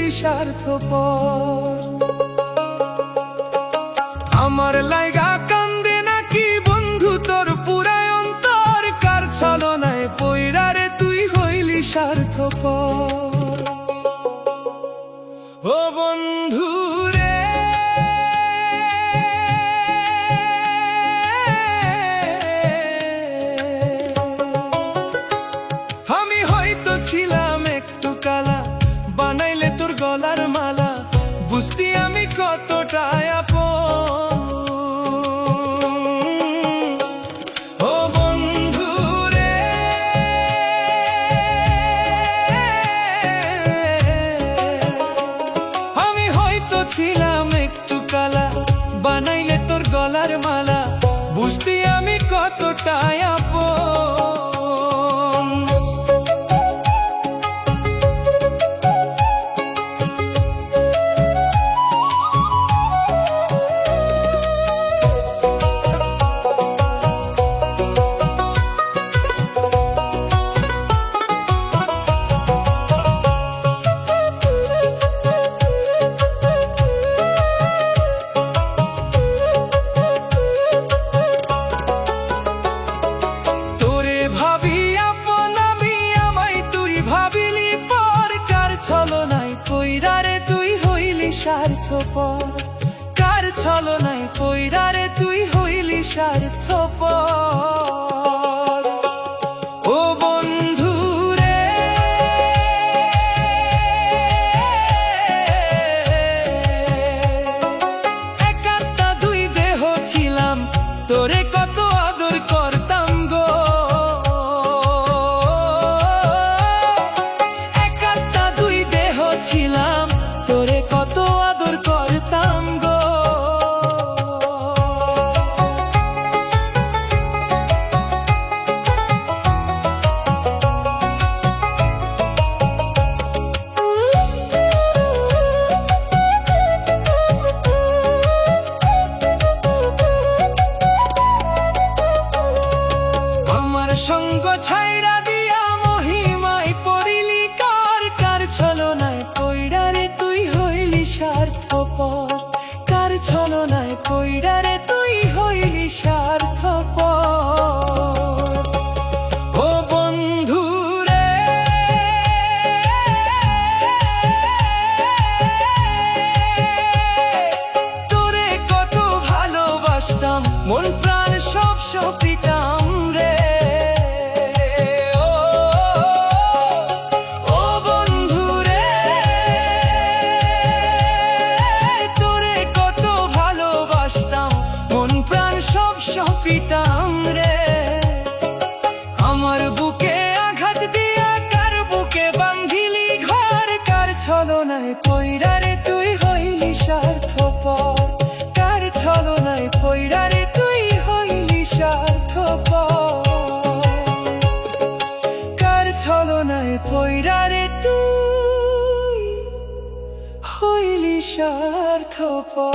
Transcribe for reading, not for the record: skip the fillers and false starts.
হইলি স্বার্থপর। আমার লাইগা কান্দে নাকি বন্ধু তোর পুরায় অন্তর, কার ছলনায় পইড়া রে তুই হইলি স্বার্থপর। ও বন্ধু রে আমি হয়তো ছিলাম একটু কালা, বানাইলে তোর গলার মালা, বুঝতি আমি কতটা আপন। ও বন্ধু রে আমি হয়তো ছিলাম একটু কালা, বানাইলে তোর গলার মালা, বুঝতি আমি কতটা আপন। স্বার্থপর কার ছলনায় পইড়া রে তুই হইলি স্বার্থপর। ও বন্ধু রে একাত্তা দুই দেহ ছিলাম, তোরে কত আদর করতাম গো। একাত্তা দুই দেহ ছিলাম, তোরে কত আদর করতাম গো। আমার সঙ্গ ছাইরা দিয়া মহিমায় পড়িলি কার, কার ছলনায় পইড়া রে তুই হইলি স্বার্থপর, কার ছলনায় পইড়া রে তুই হইলি স্বার্থপর। ও বন্ধু রে তোরে কত ভালোবাসতাম, মন প্রাণ সব সপিতাম রে। সপিতাম রে আমার বুকে আঘাত দিয়া কার বুকে বান্ধিলি ঘর, কার ছলনায় পইড়া রে তুই হইলি স্বার্থপর, কার ছলনায় পইড়া রে তুই হইলি স্বার্থপর, কার ছলনায় পইড়া রে তুই হইলি স্বার্থপর।